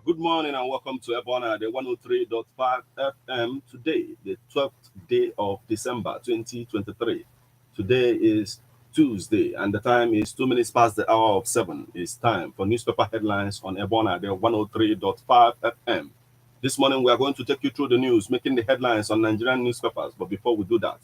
Good morning and welcome to Ebona, the 103.5 FM. Today, the 12th day of December 2023. Today is Tuesday and the time is 2 minutes past the hour of 7. It's time for newspaper headlines on Ebona, the 103.5 FM. This morning, we are going to take you through the news, making the headlines on Nigerian newspapers. But before we do that,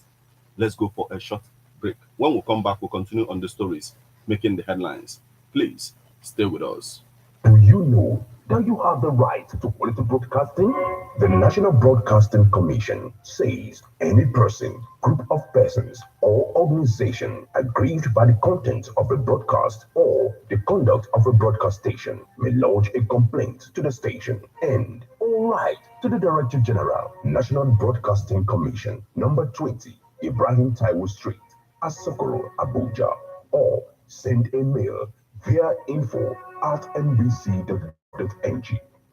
let's go for a short break. When we come back, we'll continue on the stories, making the headlines. Please stay with us. Do you know that you have the right to quality broadcasting? The National Broadcasting Commission says any person, group of persons, or organization aggrieved by the content of a broadcast or the conduct of a broadcast station may lodge a complaint to the station and write to the Director General, National Broadcasting Commission, number 20, Ibrahim Taiwo Street, Asokoro, Abuja, or send a mail via info@nbc.ng.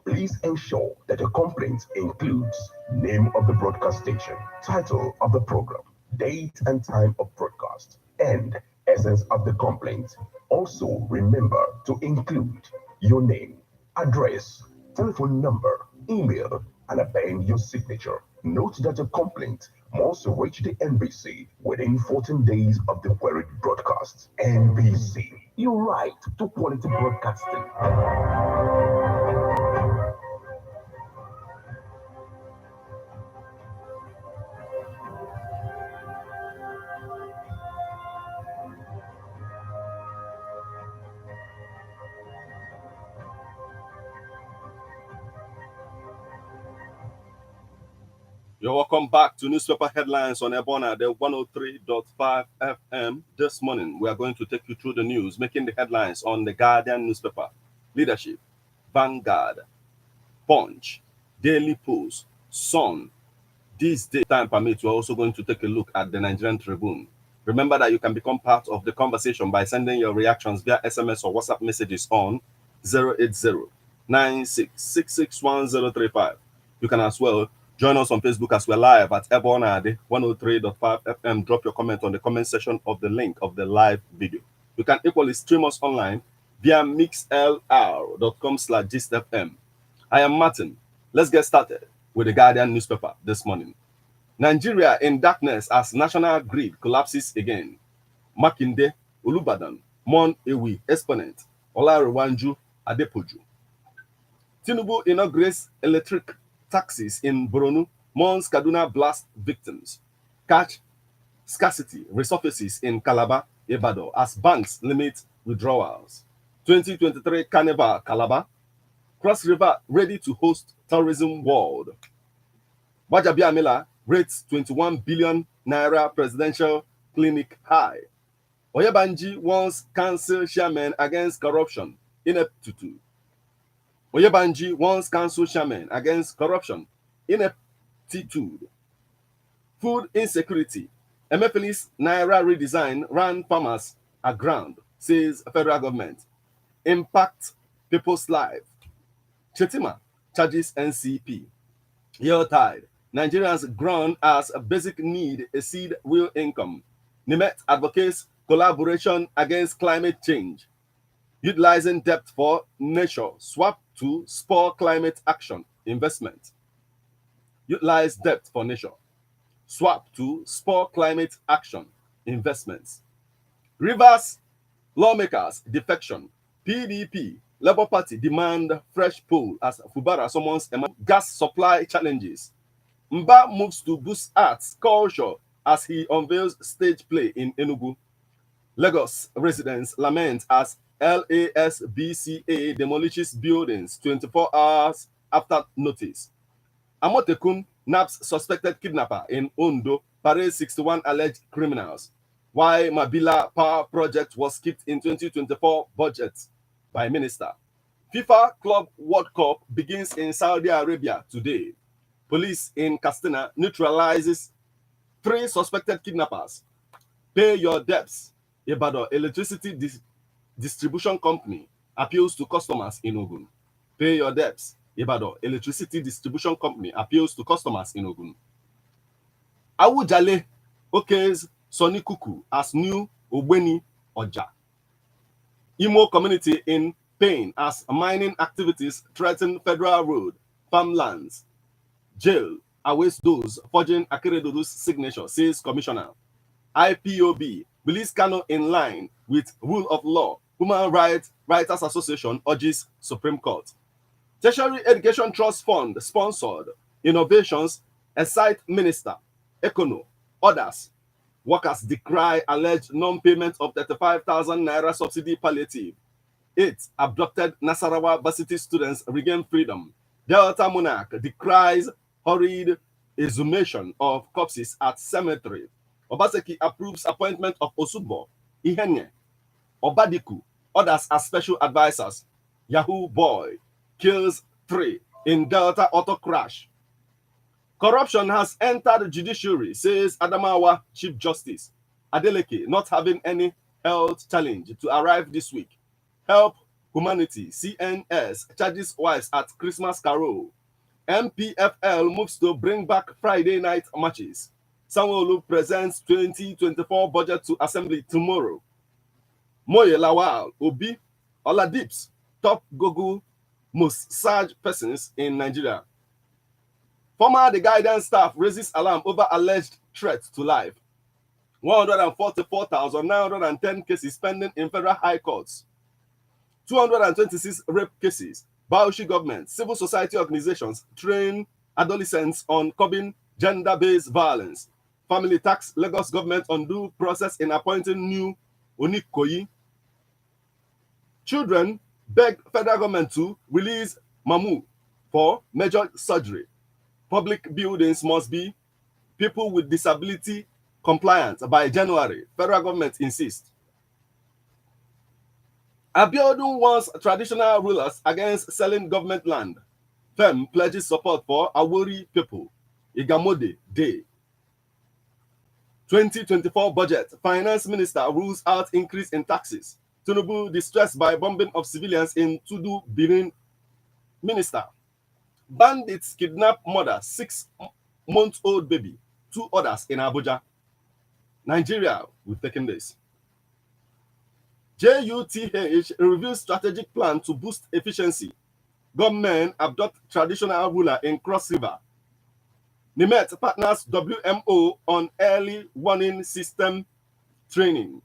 Please ensure that the complaint includes name of the broadcast station, title of the program, date and time of broadcast, and essence of the complaint. Also, remember to include your name, address, telephone number, email, and append your signature. Note that a complaint must reach the NBC within 14 days of the queried broadcast. NBC, your right to quality broadcasting. You're welcome back to newspaper headlines on Ebona, the 103.5 FM. This morning, we are going to take you through the news, making the headlines on the Guardian newspaper, Leadership, Vanguard, Punch, Daily Post, Sun. This day, time permits, we're also going to take a look at the Nigerian Tribune. Remember that you can become part of the conversation by sending your reactions via SMS or WhatsApp messages on 080-96661035. You can as well join us on Facebook as we're live at Ebona, the 103.5 FM. Drop your comment on the comment section of the link of the live video. You can equally stream us online via mixlr.com/gistfm. I am Martin. Let's get started with the Guardian newspaper this morning. Nigeria in darkness as national grid collapses again. Makinde, Olubadan, Mon Ewi, exponent, Olarewanju, Adepoju. Tinubu inaugurates electric taxis in Borno, Mons Kaduna blast victims. Cash scarcity resurfaces in Calabar, Ibadan as banks limit withdrawals. 2023 Carnival, Calabar. Cross River ready to host tourism world. Wajabiamila rates 21 billion naira presidential clinic high. Oyebanji wants council chairman against corruption. Ineptitude. Oyebanji wants council chairman against corruption. Ineptitude. Food insecurity. Emefiele's Naira redesign ran farmers aground, says federal government. Impact people's life. Chetima charges NCP. Yield-tide. Nigerians grown as a basic need exceed real income. Nimet advocates collaboration against climate change, utilizing debt for nature, swap to spur climate action investment. Utilize debt for nature, swap to spur climate action investments. Rivers lawmakers defection. PDP, Labour Party demand fresh poll as Fubara summons gas supply challenges. Mba moves to boost arts culture as he unveils stage play in Enugu. Lagos residents lament as LASBCA demolishes buildings 24 hours after notice. Amotekun naps suspected kidnapper in Ondo, parades 61 alleged criminals. Why Mabila Power Project was skipped in 2024 budget by minister. FIFA Club World Cup begins in Saudi Arabia today. Police in Castina neutralizes 3 suspected kidnappers. Pay your debts. Ibadan Electricity Distribution Company appeals to customers in Ogun. Pay your debts. Ibadan Electricity Distribution Company appeals to customers in Ogun. Awujale okays Sonny Kuku as new Ogbeni Oja. Imo community in pain as mining activities threaten federal road, farmlands. Jail awaits those forging Akeredodo's signature, says commissioner. IPOB believes Kano in line with rule of law. Human Rights Writers Association urges Supreme Court. Tertiary Education Trust Fund sponsored innovations, excite Minister, Econo, others. Workers decry alleged non-payment of 35,000 naira subsidy palliative. 8 abducted Nasarawa varsity students regain freedom. Delta Monarch decries hurried exhumation of corpses at cemetery. Obaseki approves appointment of Osubo, Ihenye, Obadiku, others as special advisors. Yahoo boy kills 3 in Delta auto crash. Corruption has entered the judiciary, says Adamawa Chief Justice. Adeleke not having any health challenge to arrive this week. Help Humanity, CNS, charges wives at Christmas Carol. MPFL moves to bring back Friday night matches. Sanwo-Olu presents 2024 budget to Assembly tomorrow. Moye Lawal, Obi, Oladips, top Google most searched persons in Nigeria. Former The Guidance staff raises alarm over alleged threats to life. 144,910 cases pending in federal high courts. 226 rape cases. Bauchi government, civil society organizations train adolescents on curbing gender-based violence. Family tax, Lagos government on due process in appointing new Onikoyi. Children beg federal government to release Mamu for major surgery. Public buildings must be people with disability compliant by January. Federal government insists. Abiodun warns traditional rulers against selling government land. FEM pledges support for Awori people. Igamode Day. 2024 budget. Finance minister rules out increase in taxes. Tinubu distressed by bombing of civilians in Tudu, Benin. Minister. Bandits kidnap mother, 6-month-old baby. 2 others in Abuja. Nigeria, we've taken this. JUTH reviews strategic plan to boost efficiency. Government abduct traditional ruler in Cross River. NIMET partners WMO on early warning system training.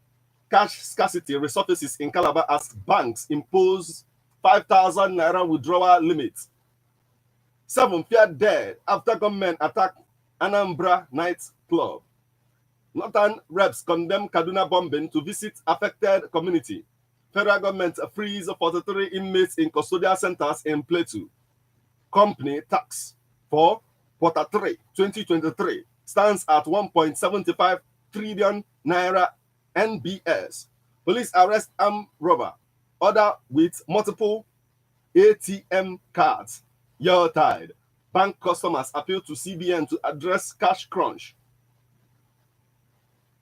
Cash scarcity resurfaces in Calabar as banks impose 5,000 naira withdrawal limit. 7 feared dead after government attack Anambra night club. Northern reps condemn Kaduna bombing to visit affected community. Federal government frees 43 inmates in custodial centers in Plateau. Company tax for Q3 2023 stands at 1.75 trillion naira NBS. Police arrest armed robber, order with multiple ATM cards. Yachtide. Bank customers appeal to CBN to address cash crunch.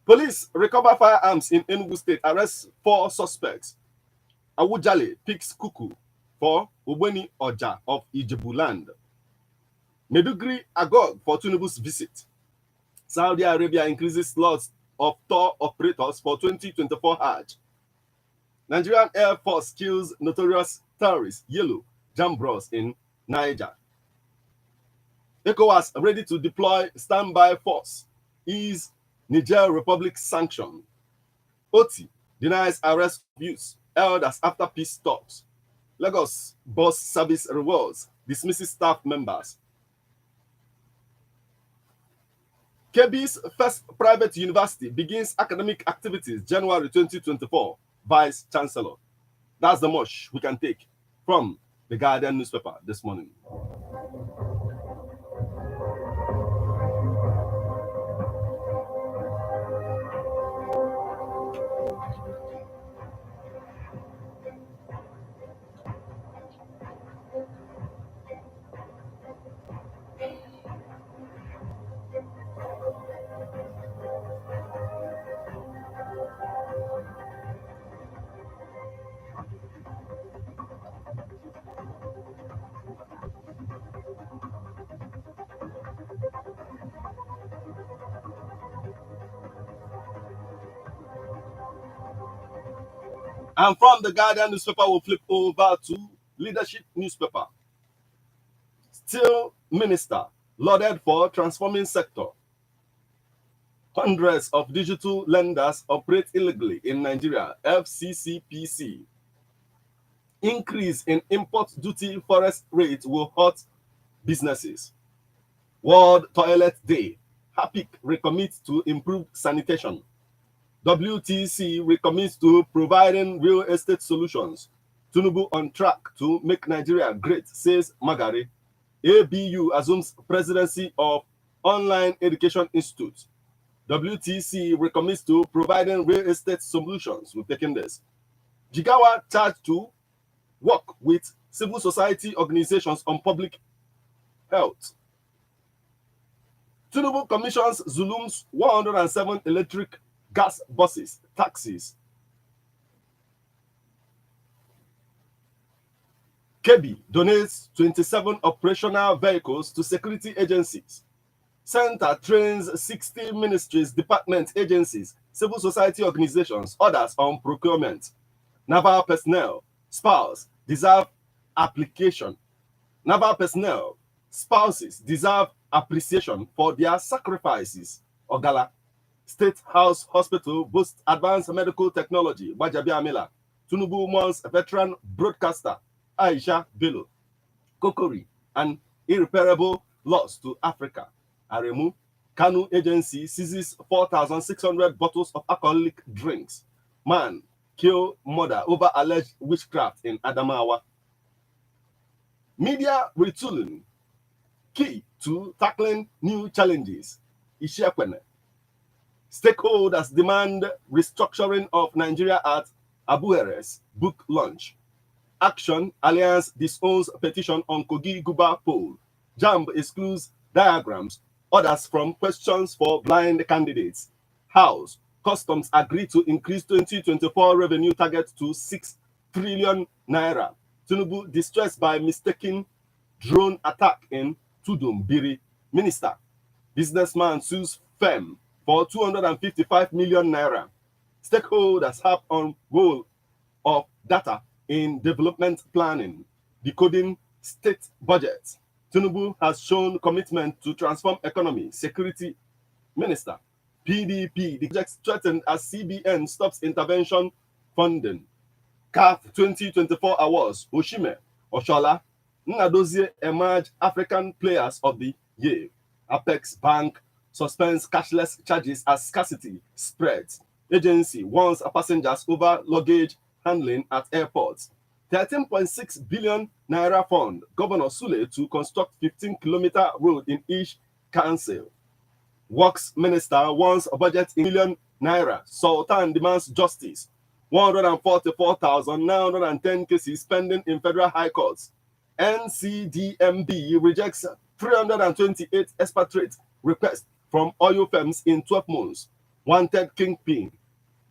Police recover firearms in Enugu State, arrest 4 suspects. Awujale picks Kuku for Ogbeni Oja of Ijebuland. Medugri agog for Tinubu's visit. Saudi Arabia increases slots of tour operators for 2024 Hajj. Nigerian Air Force kills notorious terrorist Yellow Jambros in Niger. ECOWAS ready to deploy standby force. Is Niger Republic sanctioned? OT denies arrest of youths held as after peace talks. Lagos bus service rewards dismisses staff members. KB's first private university begins academic activities January 2024. Vice Chancellor. That's the much we can take from the Guardian newspaper this morning. And from the Guardian newspaper, we'll flip over to Leadership newspaper. Steel minister lauded for transforming sector. Hundreds of digital lenders operate illegally in Nigeria. FCCPC. Increase in import duty forest rate will hurt businesses. World Toilet Day. HAPIC recommits to improve sanitation. WTC recommits to providing real estate solutions. Tinubu on track to make Nigeria great, says Magari. ABU assumes presidency of Online Education Institute. WTC recommits to providing real estate solutions. We've taken this. Jigawa charged to work with civil society organizations on public health. Tinubu commissions Zulum's 107 electric gas buses, taxis. KB donates 27 operational vehicles to security agencies. Center trains 60 ministries, departments, agencies, civil society organizations, others on procurement. Naval personnel, spouse, deserve application. Naval personnel, spouses deserve appreciation for their sacrifices. Ogala. State House Hospital boasts advanced medical technology. Wajabi Amila. Tinubu mourns veteran broadcaster Aisha Bello. Kokori, an irreparable loss to Africa. Aremu, Kanu agency seizes 4,600 bottles of alcoholic drinks. Man, kill mother over alleged witchcraft in Adamawa. Media retooling, key to tackling new challenges. Ishiakwene. Stakeholders demand restructuring of Nigeria at Abueres book launch. Action Alliance disowns petition on Kogi Guba poll. JAMB excludes diagrams. Others from questions for blind candidates. House Customs agree to increase 2024 revenue target to 6 trillion naira. Tinubu distressed by mistaken drone attack in Tudum-Biri. Minister. Businessman sues firm for 255 million naira. Stakeholders have on role of data in development planning, decoding state budgets. Tinubu has shown commitment to transform economy. Security Minister. PDP, the project threatened as CBN stops intervention funding. CAF 2024 awards. Oshime, Oshola, Nnadozie emerge African Players of the Year. Apex Bank suspends cashless charges as scarcity spreads. Agency warns passengers over luggage handling at airports. 13.6 billion naira fund. Governor Sule to construct 15-kilometer road in each council. Works Minister wants a budget in million naira. Sultan demands justice. 144,910 cases pending in federal high courts. NCDMB rejects 328 expatriate requests from oil firms in 12 months. Wanted kingpin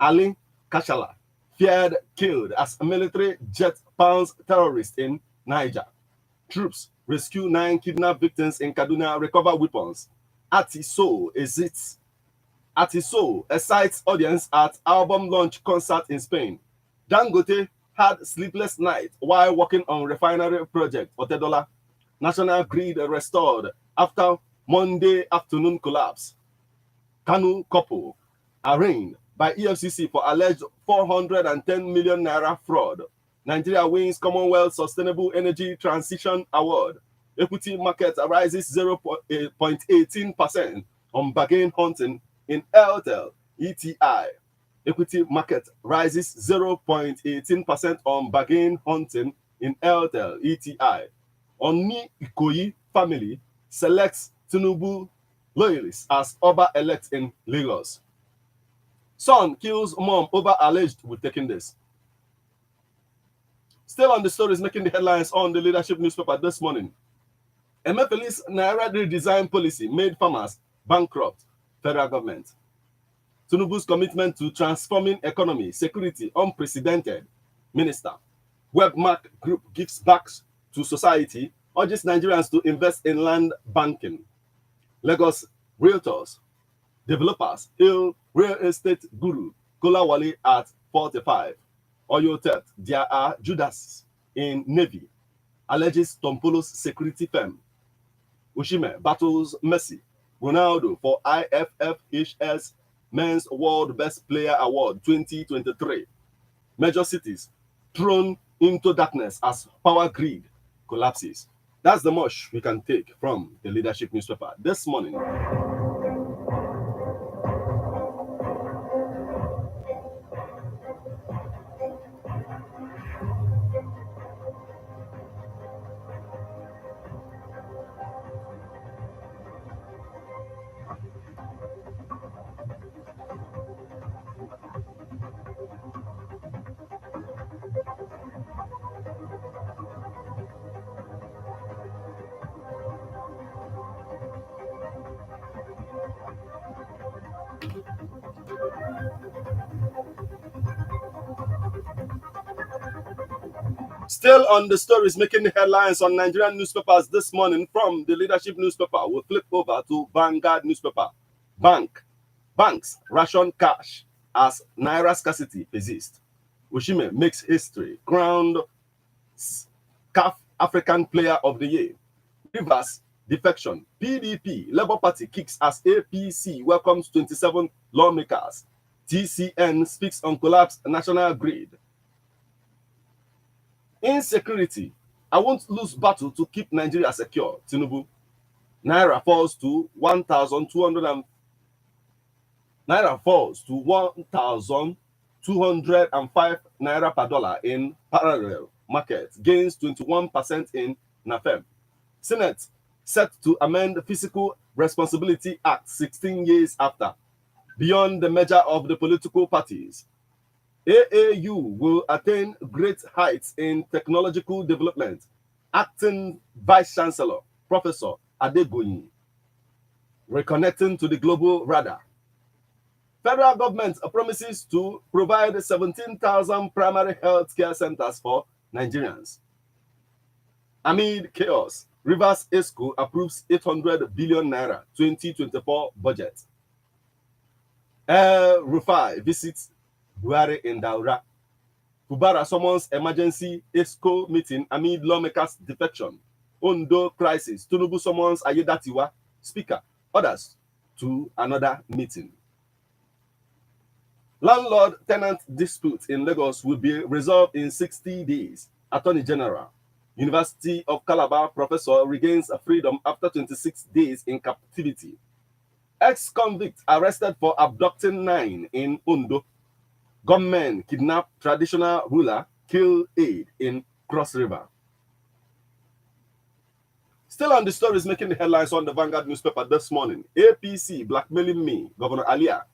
Ali Kashala, feared killed as a military jet pounds terrorists in Niger. Troops rescue 9 kidnapped victims in Kaduna, recover weapons. Ati So exits at his soul excites audience at album launch concert in Spain. Dangote had sleepless night while working on refinery project Otedola. National grid restored after Monday afternoon collapse. Kanu couple arraigned by EFCC for alleged 410 million naira fraud. Nigeria wins Commonwealth Sustainable Energy Transition Award. Equity market rises 0.18% on bargain hunting in Airtel ETI. Equity market rises 0.18% on bargain hunting in Airtel ETI. Oni Ikoyi family selects Tinubu loyalists as Oba-elect in Lagos. Son kills mom over alleged with taking this. Still on the stories making the headlines on the leadership newspaper this morning. Emefiele's Naira redesign policy made farmers bankrupt. Federal government. Tinubu's commitment to transforming economy, security, unprecedented. Minister. Webmark Group gives back to society, urges Nigerians to invest in land banking. Lagos realtors, developers hail real estate guru Kolawale at 45. Oyo theft, there are Judas in Navy, alleges Tompolo's security firm. Osimhen battles Messi. Ronaldo for IFFHS Men's World Best Player Award 2023. Major cities thrown into darkness as power grid collapses. That's the much we can take from the leadership newspaper this morning. Still on the stories making the headlines on Nigerian newspapers this morning from the leadership newspaper, we'll flip over to Vanguard newspaper. Banks ration cash as Naira scarcity persists. Osimhen makes history, crowned CAF African Player of the Year. Rivers defection. PDP, Labour Party kicks as APC welcomes 27 lawmakers. TCN speaks on collapsed national grid. Insecurity. I won't lose battle to keep Nigeria secure. Tinubu. Naira falls to 1,200 Naira falls to 1,205 naira per dollar in parallel market, gains 21% in NAFEM. Senate set to amend the Fiscal Responsibility Act 16 years after, beyond the measure of the political parties. AAU will attain great heights in technological development. Acting Vice Chancellor, Professor Adegoyin, reconnecting to the global radar. Federal government promises to provide 17,000 primary health care centers for Nigerians. Amid chaos, Rivers ESCO approves 800 billion naira 2024 budget. Rufai visits Buhari in Daura. Fubara summons emergency ESCO meeting amid lawmakers' defection. Ondo crisis. Tinubu summons Ayedatiwa, speaker, others to another meeting. Landlord-tenant dispute in Lagos will be resolved in 60 days. Attorney General. University of Calabar professor regains freedom after 26 days in captivity. Ex-convict arrested for abducting 9 in Ondo. Gunmen kidnap traditional ruler, kill aide in Cross River. Still on the stories making the headlines on the Vanguard newspaper this morning. APC blackmailing me, Governor Alia.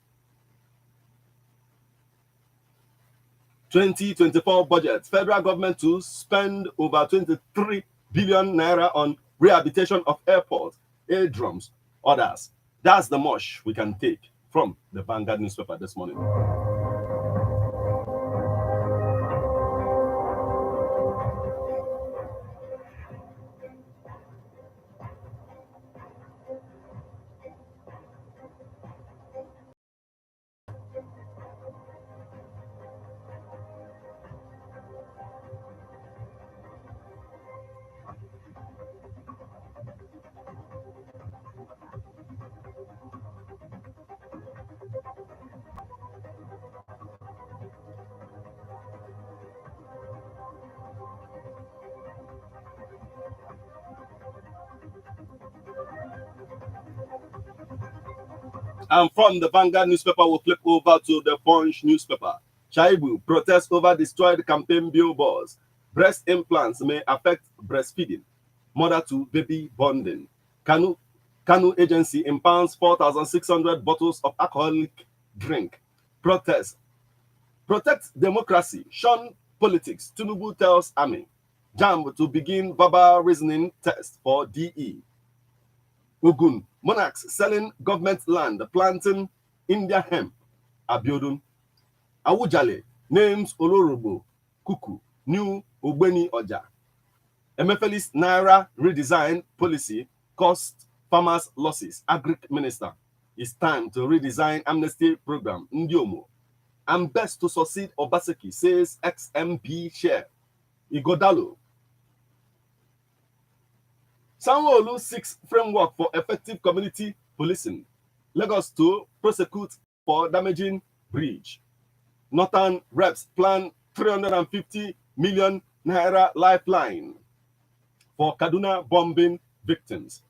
2024 budget. Federal government to spend over 23 billion naira on rehabilitation of airports, airdromes, others. That's the much we can take from the Vanguard newspaper this morning. And from the Vanguard newspaper, we'll flip over to the Punch newspaper. Shaibu protests over destroyed campaign billboards. Breast implants may affect breastfeeding. Mother to baby bonding. Kanu agency impounds 4,600 bottles of alcoholic drink. Protest. Protect democracy. Shun politics. Tinubu tells army. JAMB to begin verbal reasoning test for DE. Ogun. Monarchs selling government land, planting India hemp. Abiodun. Awujale names Olorobo Kuku new Ogbeni Oja. Emefelis Naira redesign policy cost farmers losses. Agric minister. It's time to redesign amnesty program. Ndiomo. And best to succeed Obaseki, says XMP chair. Igodalo. Sanwo-Olu seeks framework for effective community policing. Lagos to prosecute for damaging bridge. Northern reps plan 350 million naira lifeline for Kaduna bombing victims.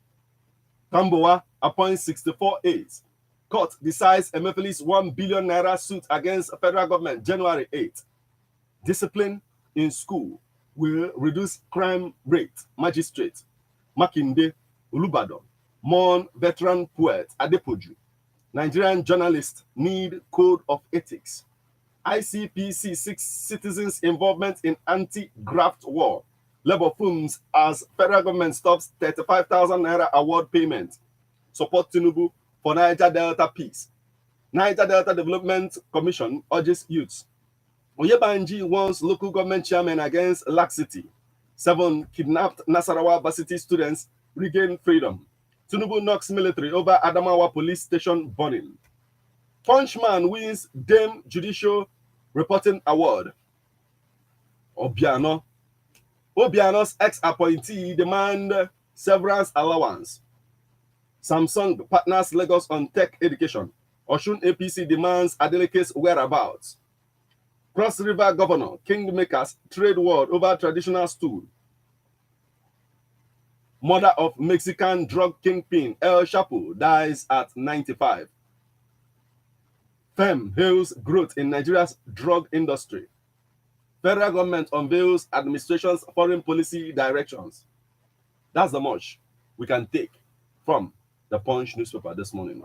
Tamboa appoints 64 aides. Court decides Emefiele's 1 billion naira suit against federal government January 8. Discipline in school will reduce crime rate. Magistrate Makinde Olubadan mourn veteran poet Adepoju. Nigerian journalists need code of ethics. ICPC seeks citizens' involvement in anti-graft war. Labour fumes as federal government stops 35,000 naira award payment. Support Tinubu for Niger Delta peace. Niger Delta Development Commission urges youths. Oyebanji warns local government chairman against laxity. 7 kidnapped Nasarawa varsity students regain freedom. Tinubu knocks military over Adamawa police station burning. Punchman wins Dame Judicial Reporting Award. Obiano's ex-appointee demand severance allowance. Samsung partners Lagos on tech education. Osun APC demands Adeleke's whereabouts. Cross River Governor Kingmakers trade war over traditional stool. Mother of Mexican drug kingpin El Chapo dies at 95. FEM hails growth in Nigeria's drug industry. Federal government unveils administration's foreign policy directions. That's the much we can take from the Punch newspaper this morning.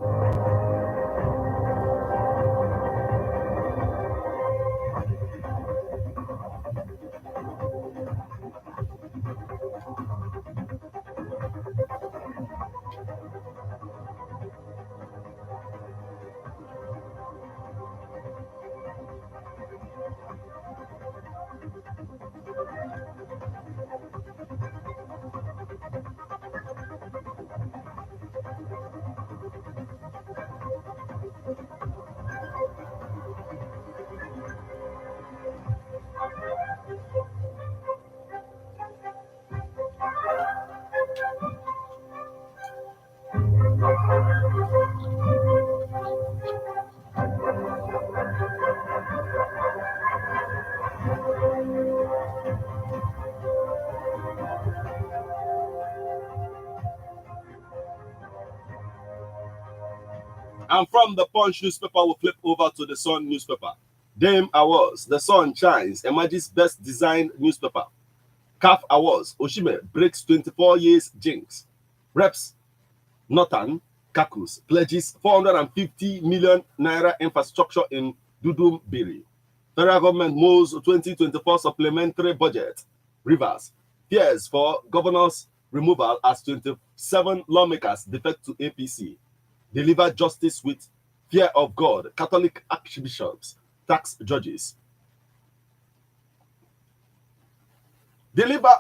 And from the Punch newspaper, we'll flip over to the Sun newspaper. Dame Awards, The Sun shines, emerges best designed newspaper. CAF Awards, Oshime breaks 24 years jinx. Reps Northern Kakus pledges 450 million naira infrastructure in Dudumbiri. Federal government moves 2024 supplementary budget. Rivers fears for governor's removal as 27 lawmakers defect to APC. Deliver justice with fear of God. Catholic archbishops tax judges. Deliver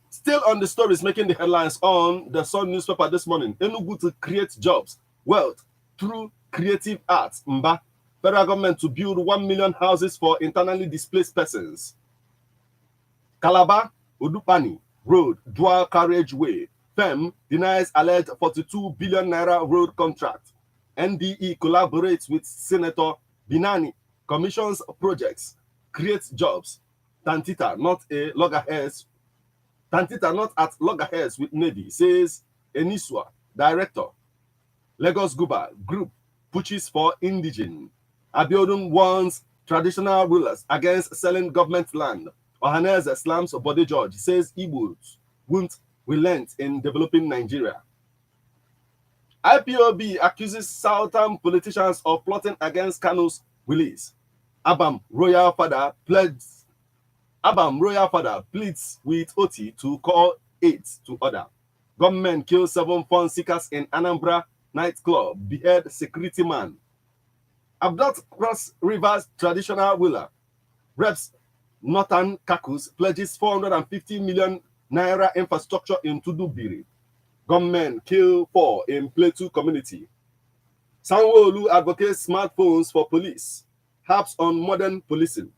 still on the stories making the headlines on the Sun newspaper this morning. Enugu to create jobs, wealth through creative arts. Mba. Federal government to build 1 million houses for internally displaced persons. Calabar, Odupani Road, dual carriageway. FEM denies alleged 42 billion naira road contract. NDE collaborates with Senator Binani, commissions projects, creates jobs. Tantita not at loggerheads with Navy, says Eniswa, director. Lagos Guba Group pushes for indigene. Abiodun warns traditional rulers against selling government land. Ohaneze slams Bode George, says Igbos won't relent in developing Nigeria. IPOB accuses southern politicians of plotting against Kanu's release. Abam Royal Father pleads with Oti to call aid to order. Government kills 7 fun seekers in Anambra nightclub, behead security man. Abduct Cross Rivers traditional ruler. Reps Northern Kakus pledges 450 million naira infrastructure in Tudubiri. Gunmen kill 4 in Plateau community. Sanwo-Olu advocates smartphones for police. Harps on modern policing.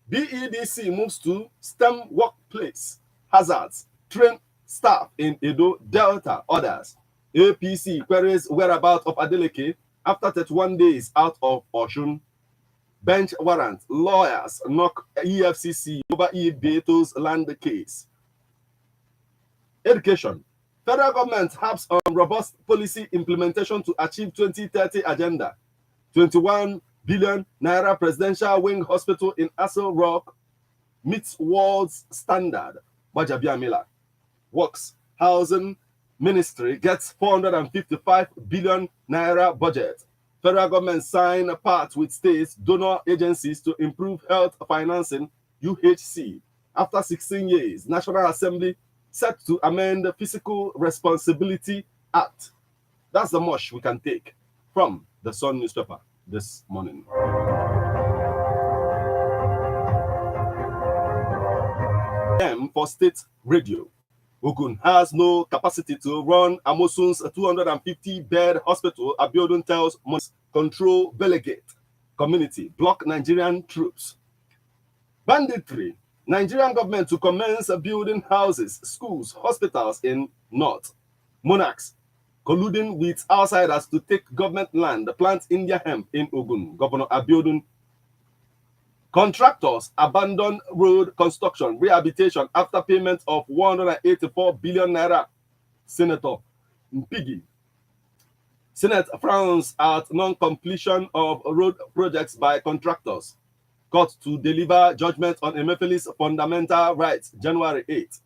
BEDC moves to STEM workplace hazards. Train staff in Edo Delta orders. APC queries whereabouts of Adeleke after 31 days out of Oshun. Bench warrant. Lawyers knock EFCC over Beto's land case. Education. Federal government harps on robust policy implementation to achieve 2030 agenda. 21 billion naira presidential wing hospital in Aso Rock meets world's standard. Bajabia Miller. Works. Housing Ministry gets 455 billion naira budget. Federal government sign a pact with states donor agencies to improve health financing. UHC. After 16 years, National Assembly set to amend the Fiscal Responsibility Act. That's the much we can take from the Sun newspaper this morning. M for State Radio. Ogun has no capacity to run Amosun's 250-bed hospital. Abiodun tells must control delegate community, block Nigerian troops. Banditry. Nigerian government to commence building houses, schools, hospitals in North. Monarchs colluding with outsiders to take government land, plant India hemp in Ogun. Governor Abiodun. Contractors abandon road construction, rehabilitation after payment of 184 billion naira. Senator Mpigi. Senate frowns at non-completion of road projects by contractors. Court to deliver judgment on Emefiele's fundamental rights, January 8.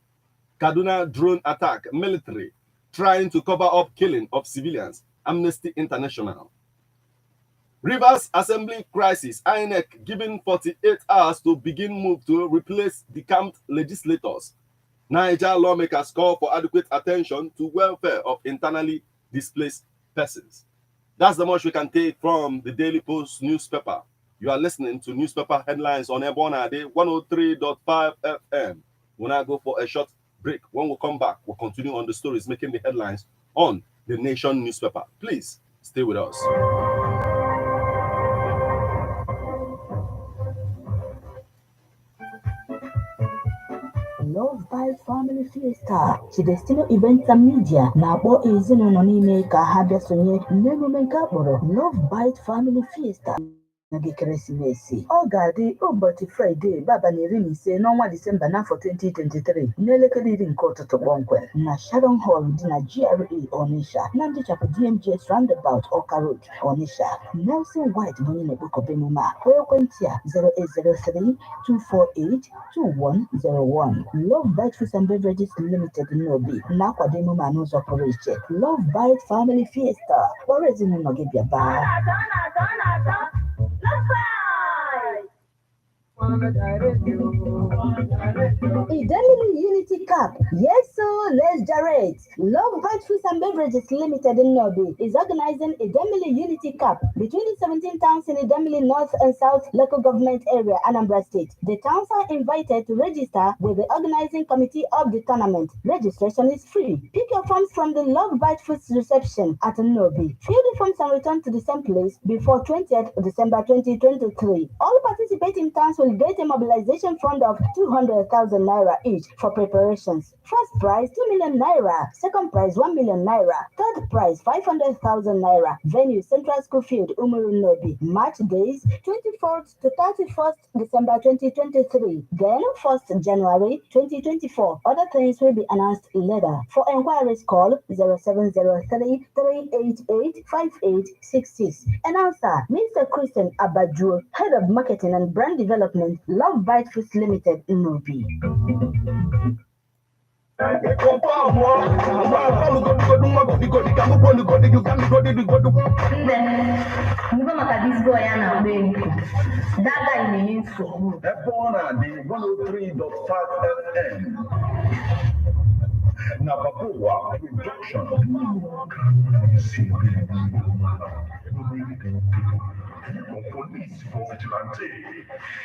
Kaduna drone attack, military trying to cover up killing of civilians, Amnesty International. Rivers Assembly crisis, INEC giving 48 hours to begin move to replace decamped legislators. Niger lawmakers call for adequate attention to welfare of internally displaced persons. That's the much we can take from the Daily Post newspaper. You are listening to newspaper headlines on Ebona Day 103.5 FM. When I go for a short break, when we come back, we'll continue on the stories making the headlines on the Nation newspaper. Please stay with us. Love Bite Family Fiesta Chidestino Events and Media na-akpọ ezinụlọ niile ka ha bịa sonye n'emume nke akpọrọ Love Bite Family Fiesta n'oge ekeresimesi. Ọ ga-adị ụbọchị Fraịde abalị 15 n'ọnwa Disemba n'afọ 2023 n'elekere 10 nke ụtụtụ kpọmkwem na Sharon Hall dị na GRA Onitsha na ndịchapụ DMGS Roundabout Awka Road Onitsha. Nelson White bụ onye na-ekpokọba emume a. Ekwentị a 08032482101. Love Bite Foods and Beverages Limited n'Obi na-akwado emume a n'ụzọ pụrụ iche. Love Bite Family Fiesta kpọrọ ezinụlọ gị bịaba. Idemili Unity Cup. Yes, so let's gyrate. Love Bite Foods and Beverages Limited in Nobi is organizing Idemili Unity Cup between the 17 towns in Idemili North and South local government area, Anambra State. The towns are invited to register with the organizing committee of the tournament. Registration is free. Pick your forms from the Love Bite Foods reception at Nobi. Fill the forms and return to the same place before 20th December 2023. All participating towns will get a mobilization fund of 200,000 naira each for preparations. First prize 2 million naira, second prize 1 million naira, third prize 500,000 naira. Venue Central School Field, Umurunobi. Match days 24th to 31st December 2023. Then 1st January 2024. Other things will be announced later. For enquiries, call 0703 388 5866. Announcer Mr. Christian Abadjo, Head of Marketing and Brand Development, Love Bite Foods Limited, Nobi. Mgbe maka this boy a na-agba enku. That guy na-enye nsogbu. Ebe ọ na-adị 103.5 FM na Babuwa Production. Police for vigilante.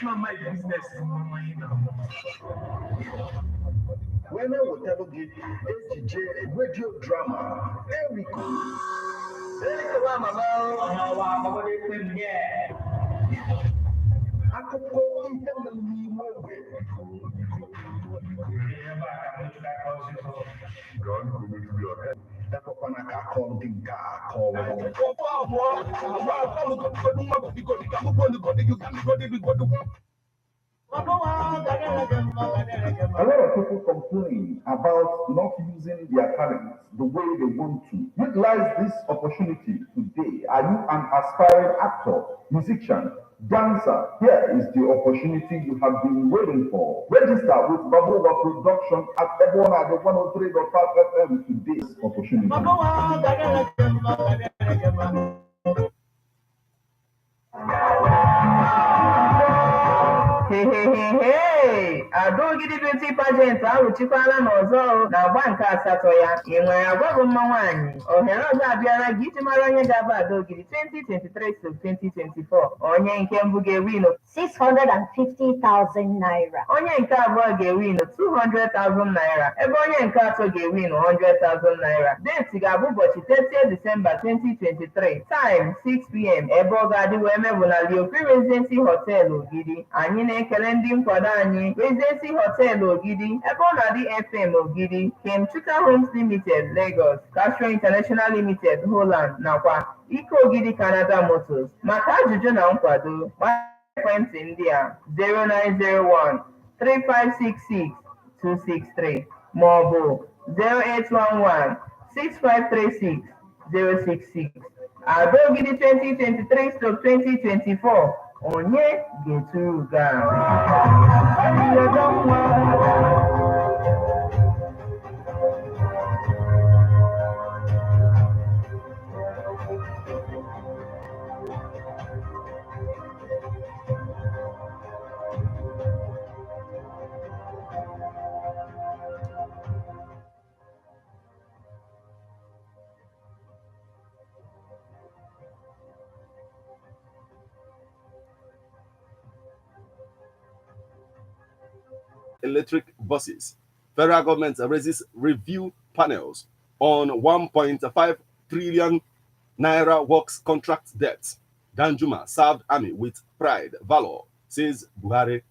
Not my business. When I will tell you SDJ radio drama, Erico. Akụkọ ihe mere n'ime ogbe. Dakọkwana ka akọ ndị nke akọ. A lot of people complain about not using their talents the way they want to. Utilize this opportunity today. Are you an aspiring actor, musician, dancer? Here is the opportunity you have been waiting for. Register with Babuwa Production at Ebona at 103.5 FM today's opportunity. Hey, Adogidi Beauty Pageant arụchikwala n'ọzọ na-agba nke asatọ ya. Ị nwere agwa bụ mma nwaanyị. Ohere ọzọ abịara gị iji mara onye ga-aba Adogidi 2023-2024. Onye nke mbụ ga-ewin 650,000 naira. onye nke abụọ ga-ewin 200,000 naira. Ebe onye nke atọ ga-ewin 100,000 naira. Date ga-abụ ụbọchị 30 December 2023. Time 6 p.m. Ebe ọ ga-adị wee mebụ na Leopi Residency Hotel Ogidi. Anyị na-ekele ndị nkwado anyị Residency Hotel Ogidi, ebe ọ na-adị FM Ogidi, Kemchuka Homes Limited Lagos, Castro International Limited Holland nakwa Ike Ogidi Canada Motors. Maka ajụjụ na nkwado gbaa ekwentị ndị a 0901 3566 263 maọbụ 0811 6536 066. Adogidi 2023-2024. Onye ga-eturu ga. Electric buses. Federal government raises review panels on 1.5 trillion naira works contract debt. Danjuma served army with pride, valor, says Buhari.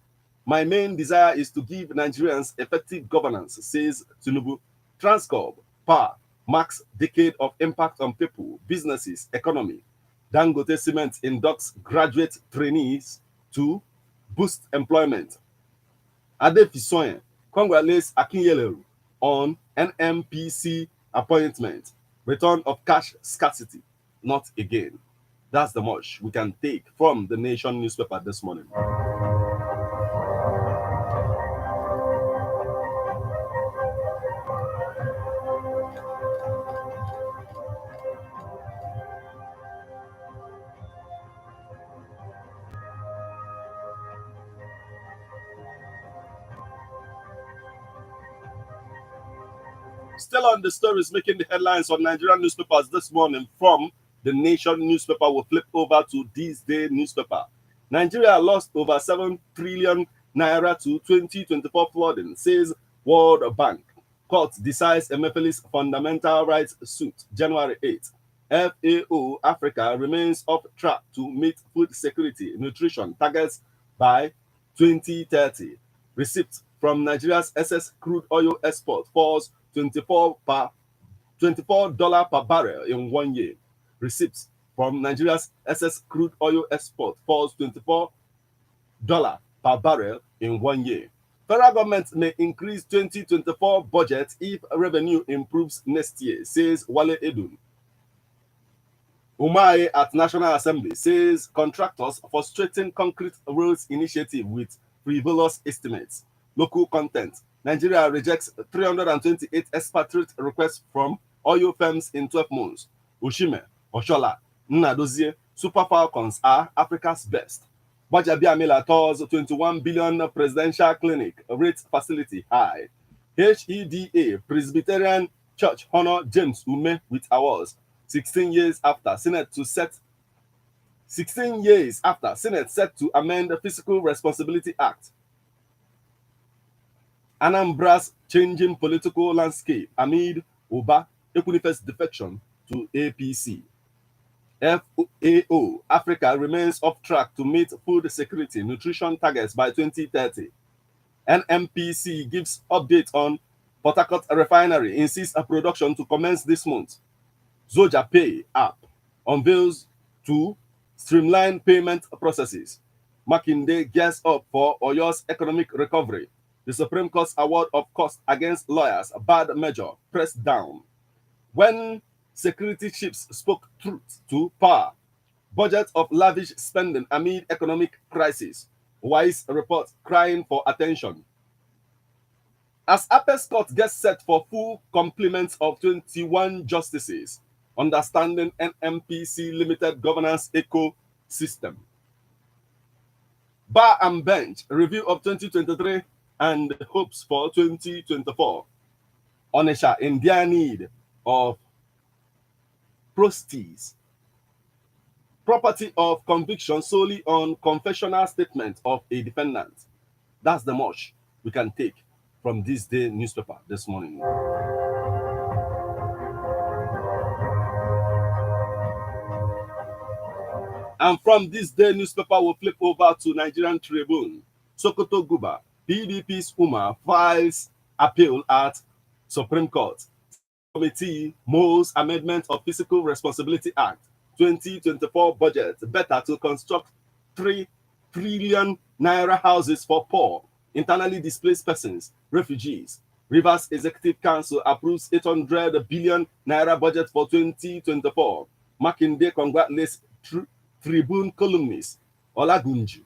My main desire is to give Nigerians effective governance, says Tinubu. Transcorp Power marks decade of impact on people, businesses, economy. Dangote Cement inducts graduate trainees to boost employment. Adefisoyen congratulates Akinyeleru on NMPC appointment. Return of cash scarcity, not again. That's the much we can take from the Nation newspaper this morning. Still on the stories making the headlines on Nigerian newspapers this morning from the Nation newspaper, will flip over to this day newspaper. Nigeria lost over 7 trillion naira to 2024 flooding, says World Bank. Court decides Emefiele's fundamental rights suit January 8. FAO Africa remains off track to meet food security nutrition targets by 2030. Receipts from Nigeria's excess crude oil export falls $24 per barrel in 1 year. Receipts from Nigeria's excess crude oil export falls $24 per barrel in 1 year. Federal government may increase 2024 budget if revenue improves next year, says Wale Edun. Umahi at National Assembly says contractors frustrating concrete roads initiative with frivolous estimates. Local content. Nigeria rejects 328 expatriate requests from oil firms in 12 months. Oshime, Oshola, Nnadozie, Super Falcons are Africa's best. Gbajabiamila tours 21 billion presidential clinic rates facility high. HEDA Presbyterian Church honor James Ume with awards. 16 years after Senate set to amend the Fiscal Responsibility Act. Anambra's changing political landscape amid Oba Ekunife's defection to APC. FAO Africa remains off track to meet food security nutrition targets by 2030. NMPC gives update on Port Harcourt refinery, insists a production to commence this month. Zoja Pay app unveils to streamline payment processes. Makinde gears up for Oyo's economic recovery. The Supreme Court's award of cost against lawyers, a bad measure, pressed down. When security chiefs spoke truth to power, budget of lavish spending amid economic crisis. Wise report crying for attention. As Apex Court gets set for full complement of 21 justices, understanding NMPC limited governance ecosystem. Bar and bench review of 2023 and hopes for 2024. Onisha in their need of proceeds. Property of conviction solely on confessional statement of a defendant. That's the much we can take from this day newspaper this morning. And from this day newspaper, we'll flip over to Nigerian Tribune. Sokoto Guba, PDP's Umar files appeal at Supreme Court. Committee moves amendment of Fiscal Responsibility Act 2024 budget better to construct 3 trillion naira houses for poor, internally displaced persons, refugees. Rivers Executive Council approves 800 billion naira budget for 2024. Makinde congratulates Tribune columnist Olagunju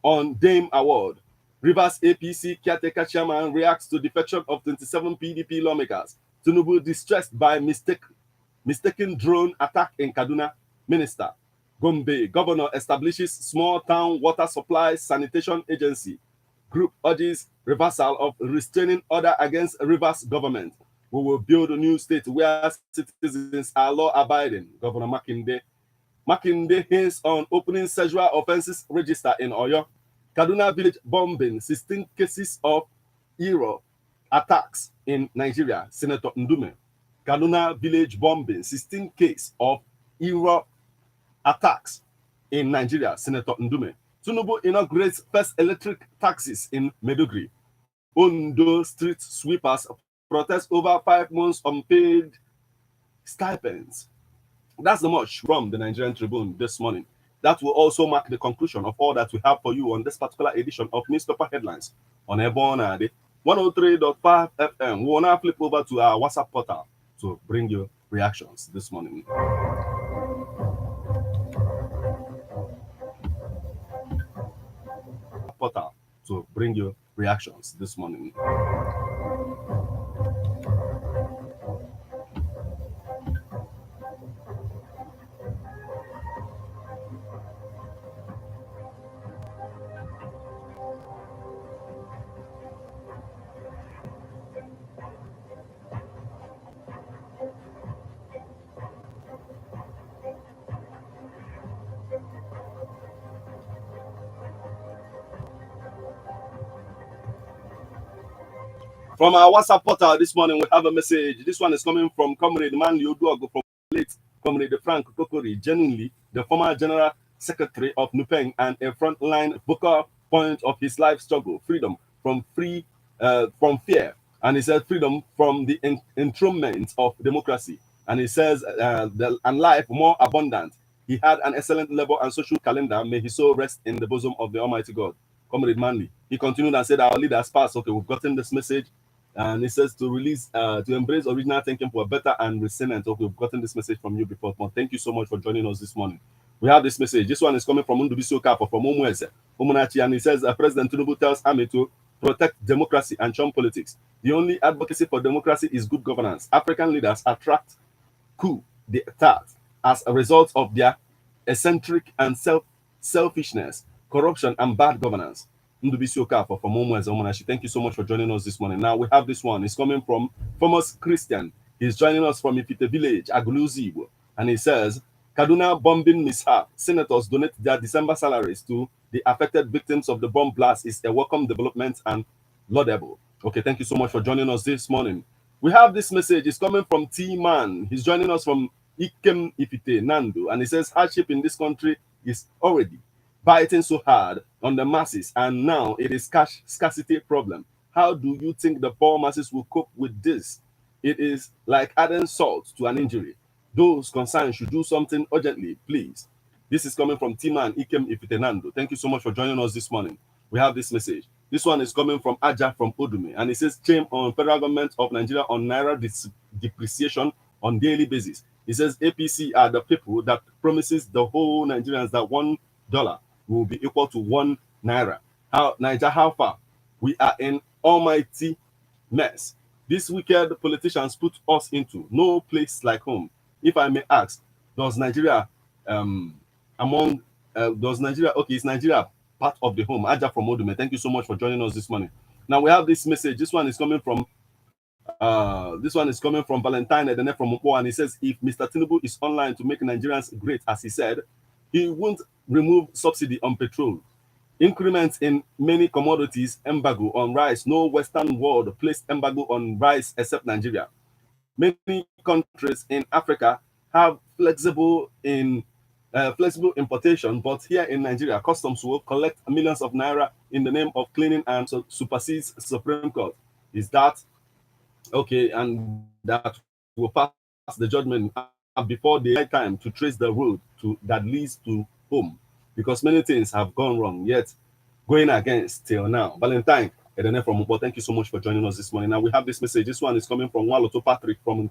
on Dame Award. Rivers APC caretaker chairman reacts to defection of 27 PDP lawmakers. Tinubu distressed by mistaken drone attack in Kaduna. Minister. Gombe governor establishes small town water supply sanitation agency. Group urges reversal of restraining order against Rivers government. We will build a new state where citizens are law-abiding. Governor Makinde. Makinde hints on opening sexual offenses register in Oyo. Kaduna village bombing, 16 cases of Iro attacks in Nigeria. Senator Ndume. Kaduna village bombing, 16 cases of Iro attacks in Nigeria. Senator Ndume. Tinubu inaugurates first electric taxis in Maiduguri. Ondo street sweepers protest over 5 months unpaid stipends. That's the much from the Nigerian Tribune this morning. That will also mark the conclusion of all that we have for you on this particular edition of Newspaper Headlines on Airborne 103.5 FM. We will now flip over to our WhatsApp portal to bring you reactions this morning. Portal to bring you reactions this morning. From our WhatsApp portal this morning, we have a message. This one is coming from Comrade Manli Oduogo from late Comrade Frank Kokori, genuinely the former General Secretary of NUPENG and a frontline vocal point of his life struggle, freedom from fear, and he says freedom from the enthronement of democracy, and he says and life more abundant. He had an excellent labor and social calendar. May his soul rest in the bosom of the Almighty God. Comrade Manley. He continued and said, our leaders passed. Okay, we've gotten this message. And it says to embrace original thinking for a better and resilient. Okay, we've gotten this message from you before. But thank you so much for joining us this morning. We have this message. This one is coming from Undubisi Okafor from Umunachi, and he says, President Tinubu tells Army to protect democracy and shun politics. The only advocacy for democracy is good governance. African leaders attract coup d'etat as a result of their eccentric and selfishness, corruption, and bad governance. Ndubisi Okafor from Umunachi. Thank you so much for joining us this morning. Now we have this one. It's coming from famous Christian. He's joining us from Ifite village, Aguluzi, and he says, Kaduna bombing mishap. Senators donate their December salaries to the affected victims of the bomb blast is a welcome development and laudable. Okay, thank you so much for joining us this morning. We have this message. It's coming from T-Man. He's joining us from Ikem Ifite, Nando, and he says hardship in this country is already biting so hard on the masses, and now it is cash scarcity problem. How do you think the poor masses will cope with this? It is like adding salt to an injury. Those concerned should do something urgently, please. This is coming from T-Man Ikem Ifitenando. Thank you so much for joining us this morning. We have this message. This one is coming from Aja from Odume, and it says, shame on federal government of Nigeria on naira depreciation on daily basis. It says APC are the people that promises the whole Nigerians that $1 will be equal to 1 naira. How far? We are in almighty mess. These wicked politicians put us into no place like home. If I may ask, does Nigeria is Nigeria part of the home? Aja from Odume, thank you so much for joining us this morning. Now we have this message. This one is coming from Valentine Edene from Mpo, and he says, if Mr. Tinubu is online to make Nigerians great, as he said, he won't remove subsidy on petrol. Increments in many commodities, embargo on rice. No Western world placed embargo on rice except Nigeria. Many countries in Africa have flexible importation, but here in Nigeria, customs will collect millions of naira in the name of cleaning and supersedes Supreme Court. Is that okay? And that will pass the judgment before the right time to trace the road that leads to home, because many things have gone wrong, yet going against till now. Valentine Edene from Upo, thank you so much for joining us this morning. Now we have this message. This one is coming from Waloto Patrick from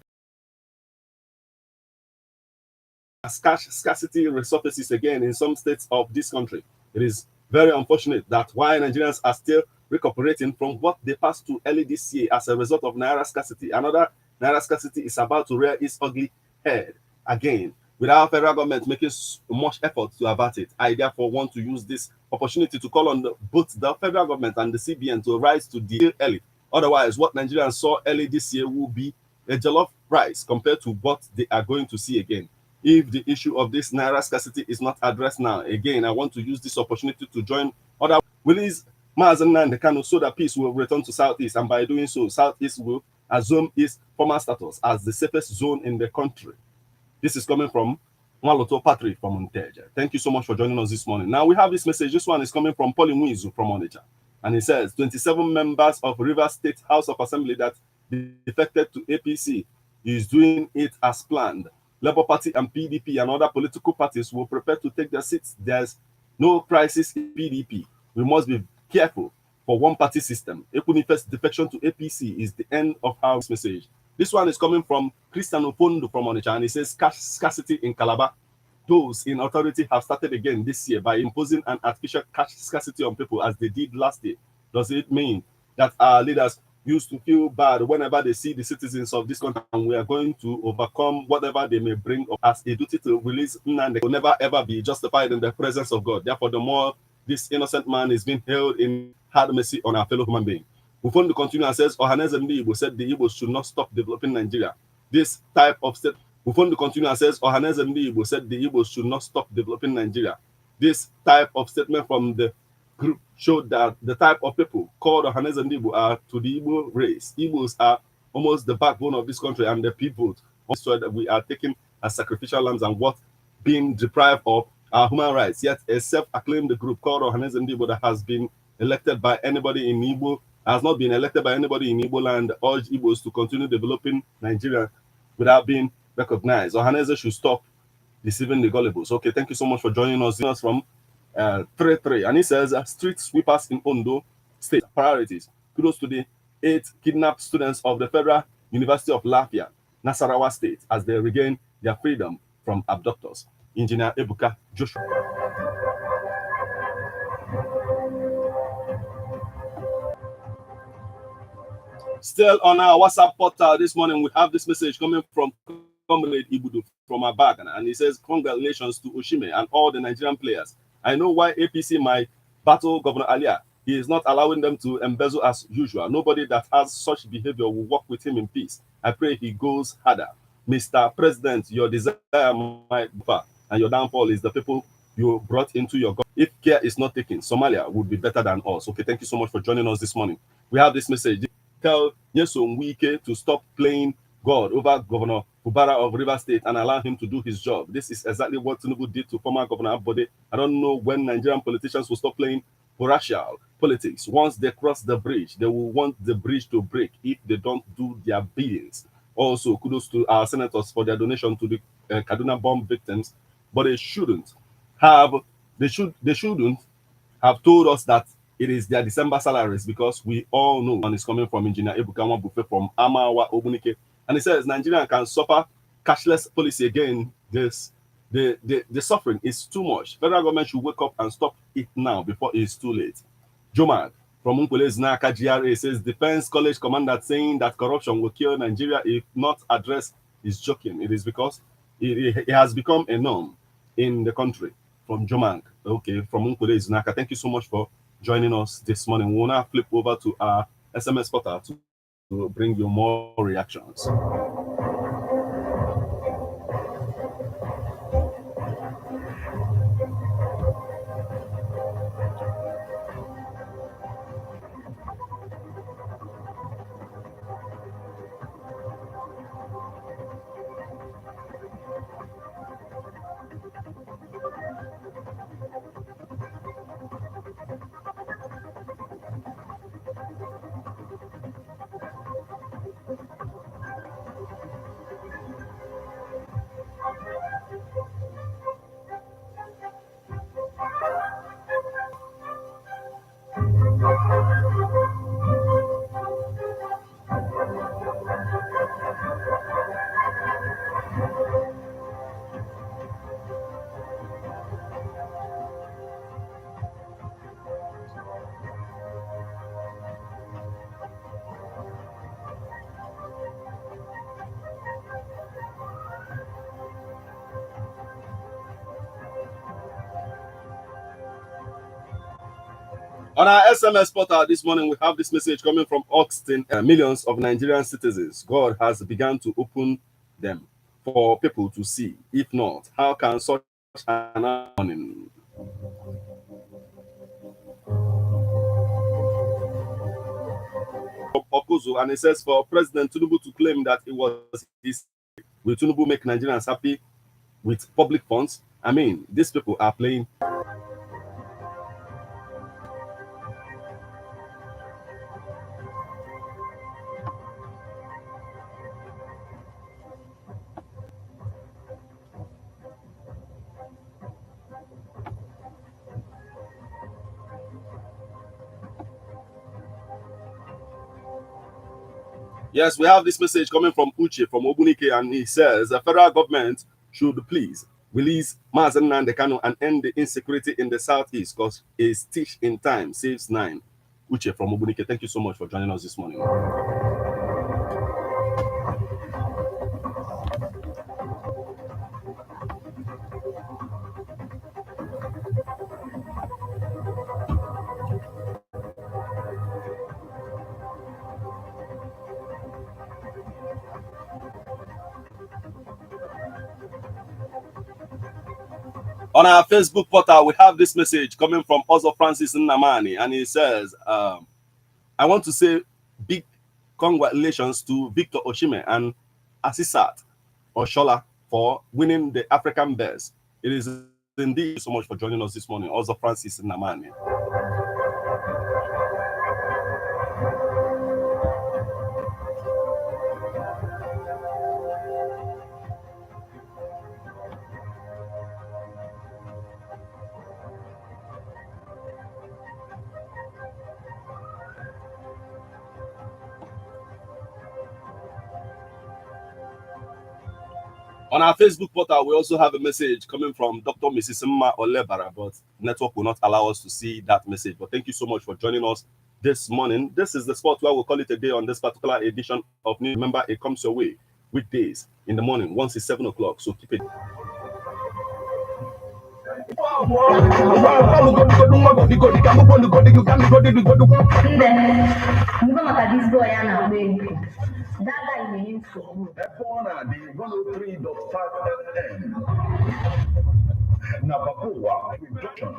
scarcity resurfaces again in some states of this country. It is very unfortunate that while Nigerians are still recuperating from what they passed through early this year as a result of naira scarcity, another naira scarcity is about to rear its ugly head again, without federal government making much effort to avert it. I therefore want to use this opportunity to call on both the federal government and the CBN to rise to deal early. Otherwise, what Nigerians saw early this year will be a jollof rice compared to what they are going to see again. If the issue of this naira scarcity is not addressed now, again, I want to use this opportunity to join other release Mazen and the Kano so that peace will return to Southeast, and by doing so, Southeast will assume its former status as the safest zone in the country. This is coming from Waloto Patrick from Monteja. Thank you so much for joining us this morning. Now we have this message. This one is coming from Pauline Wizu from Onitsha. And it says 27 members of Rivers State House of Assembly that defected to APC is doing it as planned. Labour Party and PDP and other political parties will prepare to take their seats. There's no crisis in PDP. We must be careful for one-party system. Equinifest defection to APC is the end of our message. This one is coming from Christian Ofondo from Onitsha, and he says scarcity in Calabar. Those in authority have started again this year by imposing an artificial cash scarcity on people as they did last year. Does it mean that our leaders used to feel bad whenever they see the citizens of this country, and we are going to overcome whatever they may bring up as a duty to release Nnamdi will never ever be justified in the presence of God? Therefore, the more this innocent man is being held in, had mercy on our fellow human being. Buffon continue and says, Ohaneze Ndi Igbo said the Igbos should not stop developing Nigeria. This type of state. Buffon continue and says, Ohaneze Ndi Igbo said the Igbos should not stop developing Nigeria. This type of statement from the group showed that the type of people called Ohaneze Ndi Igbo are to the Igbo race. Igbos are almost the backbone of this country, and the people also that we are taking as sacrificial lambs and what being deprived of human rights, yet a self-acclaimed group called Ohaneze Ndibo that has been elected by anybody in Igbo, has not been elected by anybody in Igbo land, urge Igbos to continue developing Nigeria without being recognized. Ohaneze should stop deceiving the gullibles. Okay, thank you so much for joining us. This from 33, and he says street sweepers in Ondo State priorities. Kudos to the 8 kidnapped students of the Federal University of Lafia, Nasarawa State, as they regain their freedom from abductors. Engineer Ebuka Joshua. Still on our WhatsApp portal this morning, we have this message coming from Comrade Ibudu from Abagana, and he says, congratulations to Oshime and all the Nigerian players. I know why APC might battle Governor Alia. He is not allowing them to embezzle as usual. Nobody that has such behavior will work with him in peace. I pray he goes harder. Mr. President, your desire might far, and your downfall is the people you brought into your government. If care is not taken, Somalia would be better than us. Okay, thank you so much for joining us this morning. We have this message. Tell Nyesom Wike to stop playing God over Governor Fubara of Rivers State and allow him to do his job. This is exactly what Tinubu did to former Governor Abode. I don't know when Nigerian politicians will stop playing racial politics. Once they cross the bridge, they will want the bridge to break if they don't do their biddings. Also, kudos to our senators for their donation to the Kaduna bomb victims, but they shouldn't have told us that it is their December salaries, because we all know one is coming from Engineer Ebuka Buffet from Amawa Obunike, and he says Nigeria can suffer cashless policy again. The suffering is too much. Federal government should wake up and stop it now before it is too late. Jomag from Unkwele's Naka GRA says Defense College commander saying that corruption will kill Nigeria if not addressed is joking. It is because it has become a norm in the country. From Jomag, okay, from Unkwele's Naka. Thank you so much for joining us this morning. We'll now flip over to our SMS portal to bring you more reactions. On our SMS portal this morning, we have this message coming from Austin. Millions of Nigerian citizens, God has begun to open them for people to see. If not, how can such an morning? Okuzu, and it says for President Tinubu to claim that it was his. Will Tinubu make Nigerians happy with public funds? I mean, these people are playing. Yes, we have this message coming from Uche from Obunike, and he says the federal government should please release Mazen Nnamdi Kanu and end the insecurity in the southeast, because a stitch in time saves 9. Uche from Obunike, thank you so much for joining us this morning. On our Facebook portal, we have this message coming from Ozo Francis Nnamani, and he says, I want to say big congratulations to Victor Oshime and Asisat Oshola for winning the African Best. It is Indeed, so much for joining us this morning. Also, Francis Namani. On our Facebook portal, we also have a message coming from Dr. Mrs. Mma Olebara, but network will not allow us to see that message. But thank you so much for joining us this morning. This is the spot where we'll call it a day on this particular edition of News. Remember, it comes your way weekdays in the morning, once it's 7 o'clock. So keep it. Epona the 103.5 FM. Nabapoa production.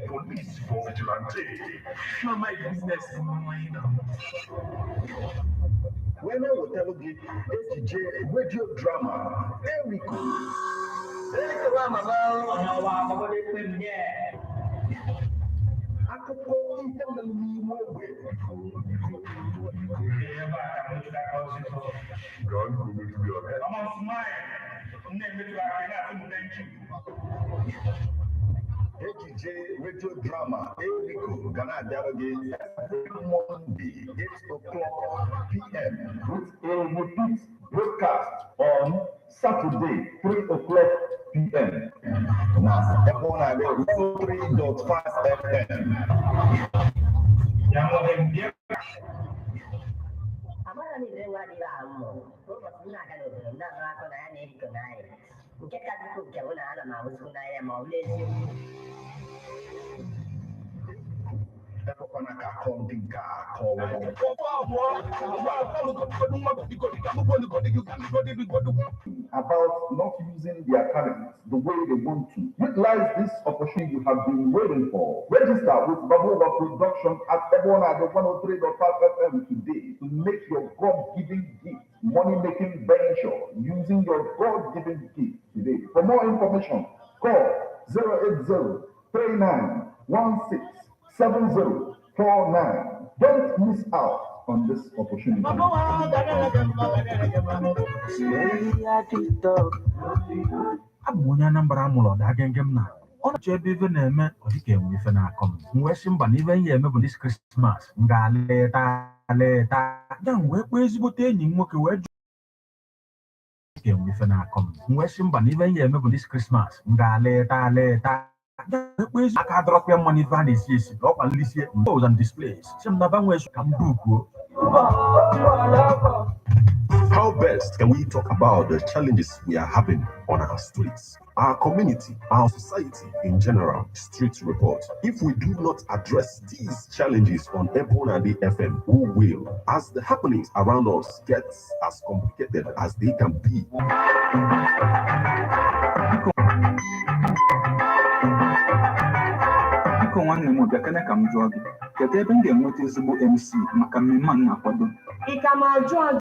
Police for vigilante. Show my business. When I will tell you SJ radio drama, Erico. AJ radio drama, Erico, Ghana Dialogue, every Monday, 8 o'clock p.m. with a repeat broadcast on Saturday, 3 o'clock p.m. Now, everyone at 103.5 FM. About not using their talents the way they want to. Utilize this opportunity you have been waiting for. Register with Babola Production at everyone at the 103.5 FM today to make your God-given gift money-making venture using your God-given gift today. For more information, call 080-3916-7049. Don't miss out on this opportunity. Abụ onye Anambra mụrụ ọda genge m na ọ na-achọ ebe ife na-eme ọ dịka enwe ife na-akọ m wee sị mba na ife ihe eme bụ dis Krismas m ga-aleta ya wee kpọọ ezigbote enyi m nwoke wee jụ dịka enwe ife na-akọ m wee sị mba na ife ihe eme bụ dis Krismas m ga-aleta aka drọpụ ya mmanụ ife a na-esi esi ọkwa nlisie mgbe and displays sị m naba nwee ka m bukuo. How best can we talk about the challenges we are having on our streets, our community, our society in general? Street report. If we do not address these challenges on Ebona and the FM, who will? As the happenings around us get as complicated as they can be. Nwanne m bịakene ka m jụọ gị kedu ebe m ga-enweta ezigbo MC maka mmemme a na-akwado? Ị ka ma jụọ